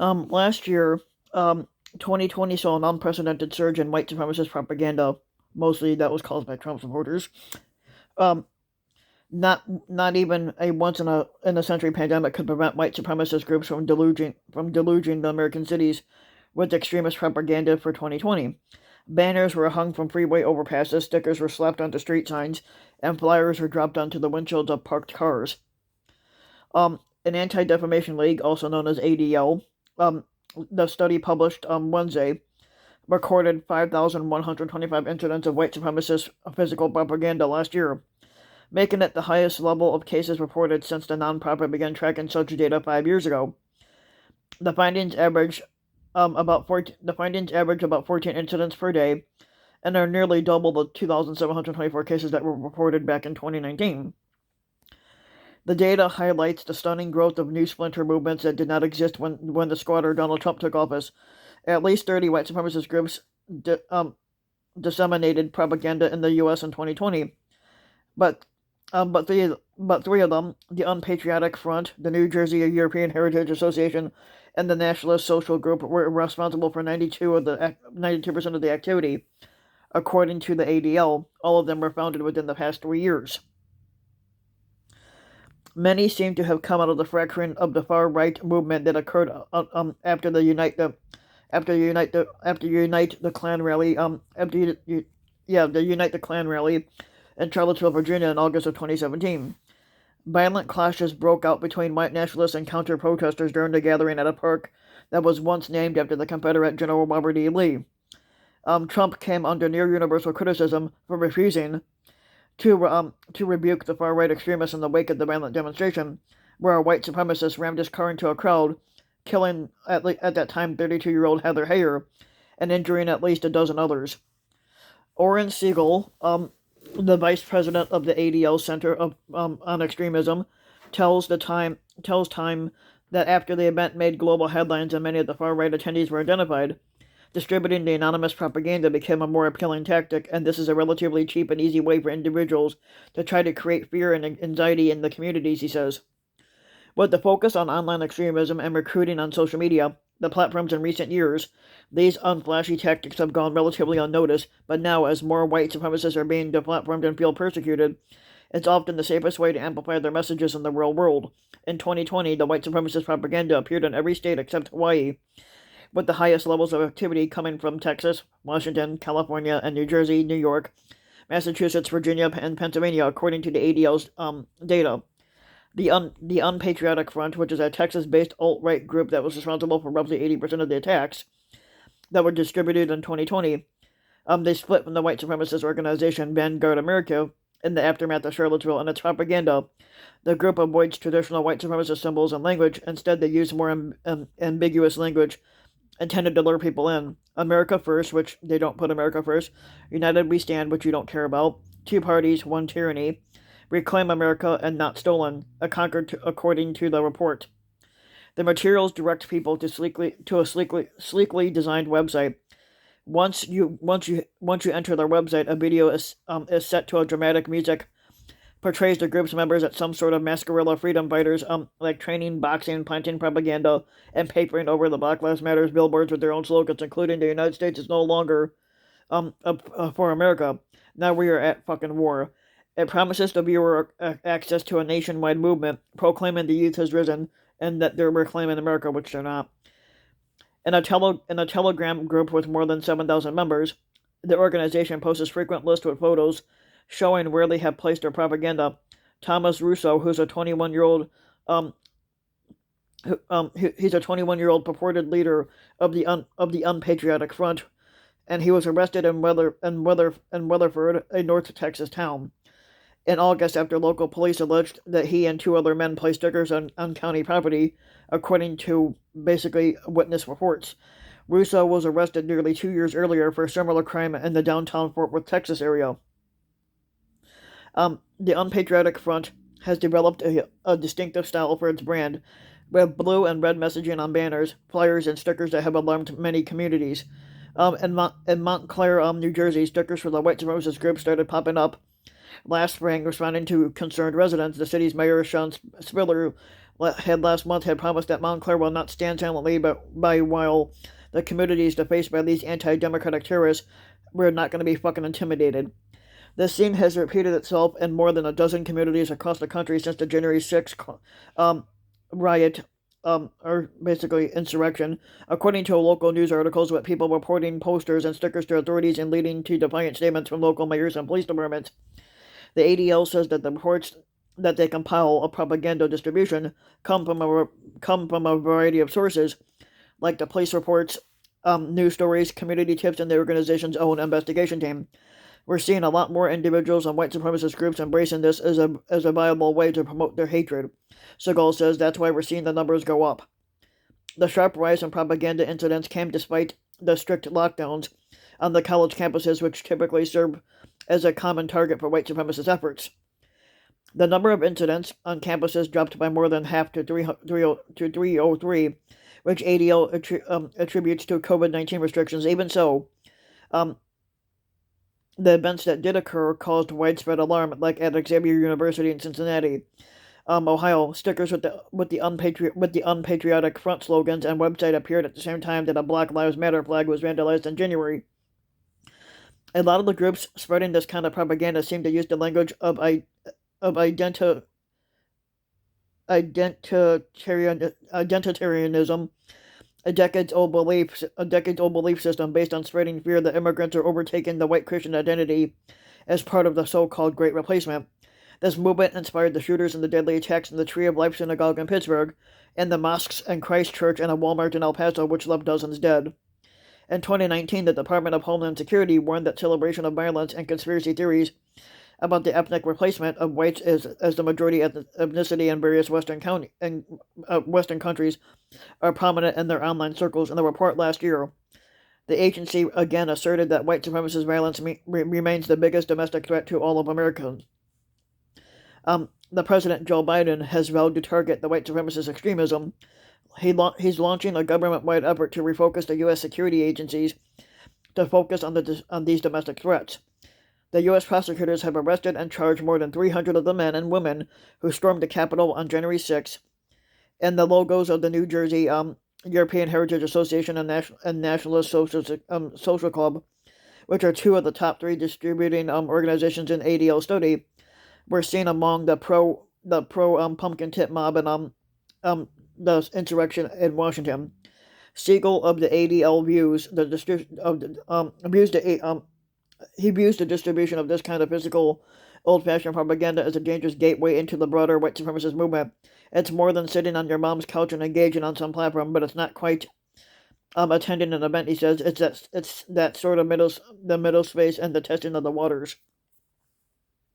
Last year, um, 2020 saw an unprecedented surge in white supremacist propaganda. Mostly that was caused by Trump supporters. Um, not even a once in a century pandemic could prevent white supremacist groups from deluging the American cities with extremist propaganda for 2020. Banners were hung from freeway overpasses, stickers were slapped onto street signs, and flyers were dropped onto the windshields of parked cars. An Anti-Defamation League, also known as ADL, um, the study published on Wednesday recorded 5,125 incidents of white supremacist physical propaganda last year, making it the highest level of cases reported since the nonprofit began tracking such data 5 years ago. The findings average about 14 incidents per day, and are nearly double the 2,724 cases that were reported back in 2019. The data highlights the stunning growth of new splinter movements that did not exist when the squatter Donald Trump took office. At least 30 white supremacist groups disseminated propaganda in the U.S. in 2020, but three of them, the Unpatriotic Front, the New Jersey European Heritage Association, and the Nationalist Social Group, were responsible for 92% of the activity, according to the ADL. All of them were founded within the past 3 years. Many seem to have come out of the fracturing of the far right movement that occurred after the Unite the Klan rally the Unite the Klan rally in Charlottesville, Virginia in August of 2017. Violent clashes broke out between white nationalists and counter-protesters during the gathering at a park that was once named after the Confederate General Robert E. Lee. Trump came under near-universal criticism for refusing to rebuke the far-right extremists in the wake of the violent demonstration, where a white supremacist rammed his car into a crowd, killing at that time 32-year-old Heather Heyer and injuring at least a dozen others. Oren Siegel, the vice president of the ADL Center on Extremism, tells Time that after the event made global headlines and many of the far-right attendees were identified, distributing the anonymous propaganda became a more appealing tactic, and this is a relatively cheap and easy way for individuals to try to create fear and anxiety in the communities, he says. With the focus on online extremism and recruiting on social media, the platforms in recent years, these unflashy tactics have gone relatively unnoticed, but now, as more white supremacists are being deplatformed and feel persecuted, it's often the safest way to amplify their messages in the real world. In 2020, the white supremacist propaganda appeared in every state except Hawaii, with the highest levels of activity coming from Texas, Washington, California, and New Jersey, New York, Massachusetts, Virginia, and Pennsylvania, according to the ADL's data. The Unpatriotic Front, which is a Texas-based alt-right group that was responsible for roughly 80% of the attacks that were distributed in 2020, they split from the white supremacist organization Vanguard America in the aftermath of Charlottesville and its propaganda. The group avoids traditional white supremacist symbols and language. Instead, they use more ambiguous language intended to lure people in. America First, which they don't put America first. United We Stand, which you don't care about. Two parties, one tyranny. Reclaim America and Not Stolen, according to the report. The materials direct people to a sleekly designed website. Once you enter their website, a video is set to a dramatic music, portrays the group's members as some sort of masquerade freedom fighters, like training, boxing, planting propaganda, and papering over the Black Lives Matter billboards with their own slogans, including "The United States is no longer for America. Now we are at fucking war." It promises the viewer access to a nationwide movement proclaiming the youth has risen and that they're reclaiming America, which they're not. In a Telegram group with more than 7,000 members, the organization posts frequent lists with photos showing where they have placed their propaganda. Thomas Russo, who's a 21-year-old he's a 21-year-old purported leader of the Unpatriotic Front, and he was arrested in Weatherford, a North Texas town, in August after local police alleged that he and two other men placed stickers on county property, according to basically witness reports. Russo was arrested nearly 2 years earlier for a similar crime in the downtown Fort Worth, Texas area. The Unpatriotic Front has developed a distinctive style for its brand, with blue and red messaging on banners, flyers, and stickers that have alarmed many communities. In Montclair, New Jersey, stickers for the white supremacist group started popping up last spring, responding to concerned residents. The city's mayor, Sean Spiller, last month had promised that Montclair will not stand silently by while the communities defaced by these anti-democratic terrorists were not going to be fucking intimidated. This scene has repeated itself in more than a dozen communities across the country since the January 6th riot, or basically insurrection, according to local news articles with people reporting posters and stickers to authorities and leading to defiant statements from local mayors and police departments. The ADL says that the reports that they compile of propaganda distribution come from a variety of sources, like the police reports, news stories, community tips, and the organization's own investigation team. We're seeing a lot more individuals and white supremacist groups embracing this as a viable way to promote their hatred. Segal says that's why we're seeing the numbers go up. The sharp rise in propaganda incidents came despite the strict lockdowns on the college campuses, which typically serve as a common target for white supremacist efforts. The number of incidents on campuses dropped by more than half to 303, which ADL attributes to COVID-19 restrictions. Even so, the events that did occur caused widespread alarm, like at Xavier University in Cincinnati, Ohio. Stickers with the unpatriotic front slogans and website appeared at the same time that a Black Lives Matter flag was vandalized in January. A lot of the groups spreading this kind of propaganda seem to use the language of identitarianism, a decades-old belief system based on spreading fear that immigrants are overtaking the white Christian identity as part of the so-called Great Replacement. This movement inspired the shooters and the deadly attacks in the Tree of Life Synagogue in Pittsburgh, and the mosques and Christ Church and a Walmart in El Paso, which left dozens dead. In 2019, the Department of Homeland Security warned that celebration of violence and conspiracy theories about the ethnic replacement of whites as the majority ethnicity in various Western countries are prominent in their online circles. In the report last year, the agency again asserted that white supremacist violence remains the biggest domestic threat to all of America. The President Joe Biden has vowed to target the white supremacist extremism. He's launching a government-wide effort to refocus the U.S. security agencies to focus on these domestic threats. The U.S. prosecutors have arrested and charged more than 300 of the men and women who stormed the Capitol on January 6th, and the logos of the New Jersey European Heritage Association and Nationalist Social Club, which are two of the top three distributing organizations in ADL study, were seen among the pro pumpkin tip mob and the insurrection in Washington. Siegel of the ADL views the distribution of this kind of physical, old-fashioned propaganda as a dangerous gateway into the broader white supremacist movement. It's more than sitting on your mom's couch and engaging on some platform, but it's not quite attending an event, he says. It's that sort of middle space and the testing of the waters.